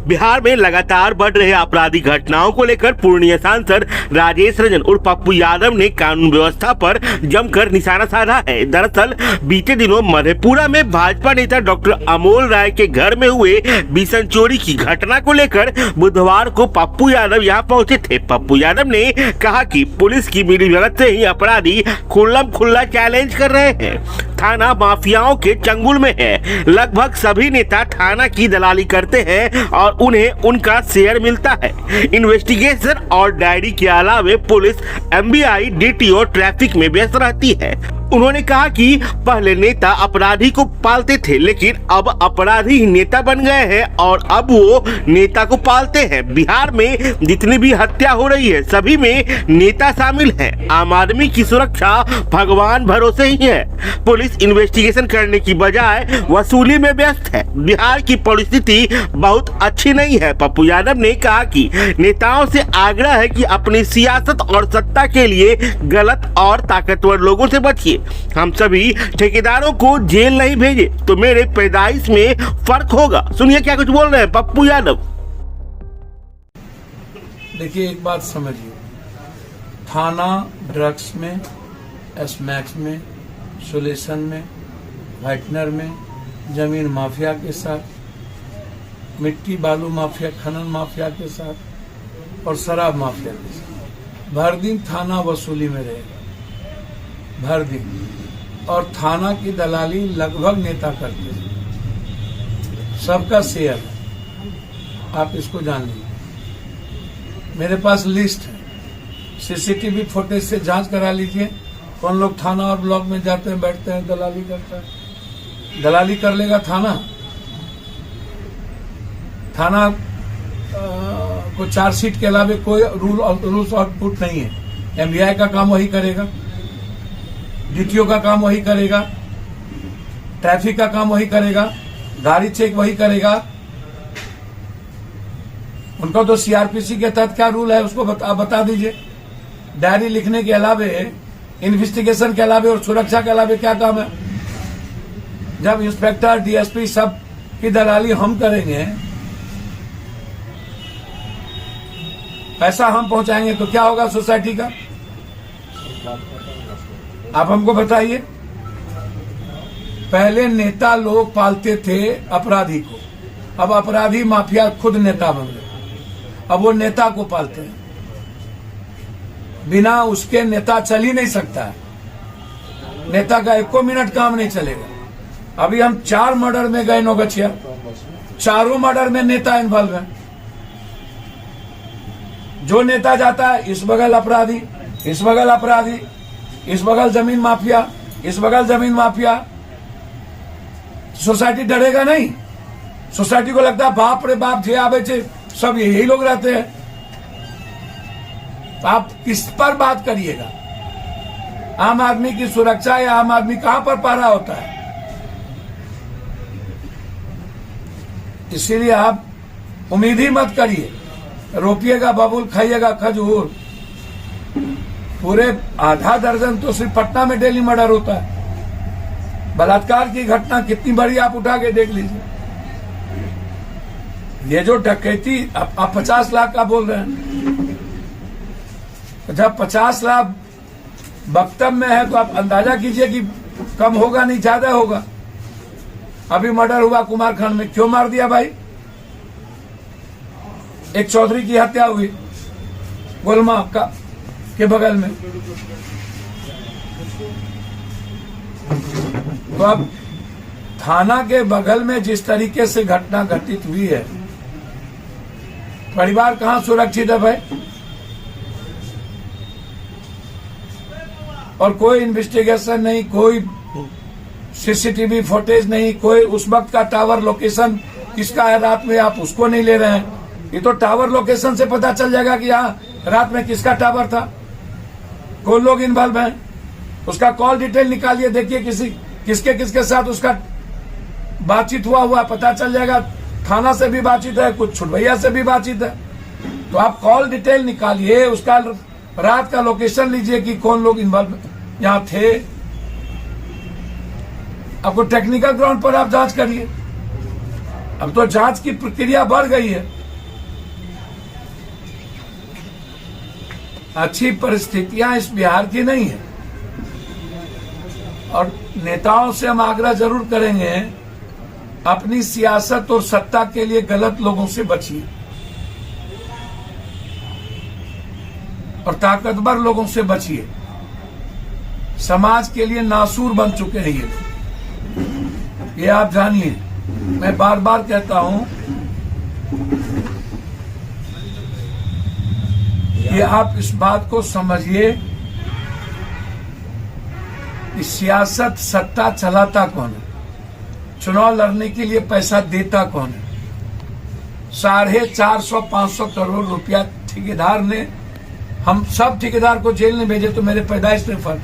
बिहार में लगातार बढ़ रहे आपराधिक घटनाओं को लेकर पूर्णिया सांसद राजेश रंजन और पप्पू यादव ने कानून व्यवस्था पर जमकर निशाना साधा है। दरअसल बीते दिनों मधेपुरा में भाजपा नेता डॉक्टर अमोल राय के घर में हुए भीषण चोरी की घटना को लेकर बुधवार को पप्पू यादव यहां पहुंचे थे। पप्पू यादव ने कहा कि पुलिस की मिलीभगत से ही अपराधी खुल्लम खुल्ला चैलेंज कर रहे हैं। थाना माफियाओं के चंगुल में है। लगभग सभी नेता थाना की दलाली करते हैं और उन्हें उनका शेयर मिलता है। इन्वेस्टिगेशन और डायरी के अलावा पुलिस एमबीआई डीटीओ ट्रैफिक में व्यस्त रहती है। उन्होंने कहा कि पहले नेता अपराधी को पालते थे, लेकिन अब अपराधी ही नेता बन गए हैं और अब वो नेता को पालते हैं। बिहार में जितनी भी हत्या हो रही है सभी में नेता शामिल हैं। आम आदमी की सुरक्षा भगवान भरोसे ही है। पुलिस इन्वेस्टिगेशन करने की बजाय वसूली में व्यस्त है। बिहार की परिस्थिति बहुत अच्छी नहीं है। पप्पू यादव ने कहा कि नेताओं से आग्रह है कि अपनी सियासत और सत्ता के लिए गलत और ताकतवर लोगों से बचिए। हम सभी ठेकेदारों को जेल नहीं भेजे तो मेरे पैदाइश में फर्क होगा। सुनिए क्या कुछ बोल रहे हैं पप्पू यादव। देखिए, एक बात समझिए, थाना ड्रग्स में, एसमैक्स में, सोल्यूशन में, व्हाइटनर में, जमीन माफिया के साथ, मिट्टी बालू माफिया, खनन माफिया के साथ और शराब माफिया के साथ भर दिन थाना वसूली में रहेगा, भर दिन। और थाना की दलाली लगभग नेता करते हैं, सबका शेयर है, आप इसको जान लीजिए। मेरे पास लिस्ट है, सीसीटीवी फुटेज से जांच करा लीजिए कौन लोग थाना और ब्लॉक में जाते हैं, बैठते हैं, दलाली करता है। दलाली कर लेगा थाना को चार्जशीट के अलावा कोई रूल्स आउटपुट नहीं है। एमबीआई का काम वही करेगा, डीटीओ का काम वही करेगा, ट्रैफिक का काम वही करेगा, गाड़ी चेक वही करेगा। उनका तो सीआरपीसी के तहत क्या रूल है उसको बता दीजिए। डायरी लिखने के अलावा, इन्वेस्टिगेशन के अलावा और सुरक्षा के अलावा क्या काम है? जब इंस्पेक्टर, डीएसपी सब की दलाली हम करेंगे, पैसा हम पहुंचाएंगे तो क्या होगा सोसाइटी का? आप हमको बताइए। पहले नेता लोग पालते थे अपराधी को, अब अपराधी माफिया खुद नेता बन गए। अब वो नेता को पालते हैं, बिना उसके नेता चल ही नहीं सकता है। नेता का 1 मिनट काम नहीं चलेगा। अभी हम 4 मर्डर में गए नौगछिया, चारों मर्डर में नेता इन्वॉल्व है। जो नेता जाता है, इस बगल अपराधी, इस बगल अपराधी, इस बगल जमीन माफिया, इस बगल जमीन माफिया। सोसाइटी डरेगा नहीं। सोसाइटी को लगता है बाप रे बाप जे आवे छे सब यही लोग रहते हैं। तो आप किस पर बात करिएगा? आम आदमी की सुरक्षा या आम आदमी कहां पर पारा होता है? इसीलिए आप उम्मीद ही मत करिए। रोपिएगा बबूल, खाइएगा खजूर। पूरे आधा दर्जन तो सिर्फ पटना में डेली मर्डर होता है। बलात्कार की घटना कितनी बड़ी आप उठा के देख लीजिए। ये जो डकैती, आप 50 लाख का बोल रहे हैं, जब 50 लाख वक्तव्य में है तो आप अंदाजा कीजिए कि कम होगा नहीं ज्यादा होगा। अभी मर्डर हुआ कुमारखंड में, क्यों मार दिया भाई? एक चौधरी की हत्या हुई गोलमा के बगल में। तो अब थाना के बगल में जिस तरीके से घटना घटित हुई है, परिवार कहां सुरक्षित है भाई? और कोई इन्वेस्टिगेशन नहीं, कोई सीसीटीवी फुटेज नहीं, कोई उस वक्त का टावर लोकेशन किसका है रात में, आप उसको नहीं ले रहे हैं। ये तो टावर लोकेशन से पता चल जाएगा कि यहाँ रात में किसका टावर था, कौन लोग इन्वॉल्व हैं। उसका कॉल डिटेल निकालिए, देखिए किसके साथ उसका बातचीत हुआ पता चल जाएगा। थाना से भी बातचीत है, कुछ छुटभैया से भी बातचीत है। तो आप कॉल डिटेल निकालिए, उसका रात का लोकेशन लीजिए कि कौन लोग इन्वॉल्व यहाँ थे। आपको टेक्निकल ग्राउंड पर आप जांच करिए। अब तो जांच की प्रक्रिया बढ़ गई है। अच्छी परिस्थितियां इस बिहार की नहीं है और नेताओं से हम आग्रह जरूर करेंगे, अपनी सियासत और सत्ता के लिए गलत लोगों से बचिए और ताकतवर लोगों से बचिए। समाज के लिए नासूर बन चुके हैं ये लोग, ये आप जानिए। मैं बार बार कहता हूं कि आप इस बात को समझिए कि सियासत, सत्ता चलाता कौन है, चुनाव लड़ने के लिए पैसा देता कौन है। 450-500 करोड़ रुपया ठेकेदार ने, हम सब ठेकेदार को जेल में भेजे तो मेरे पैदाइश में फर्क।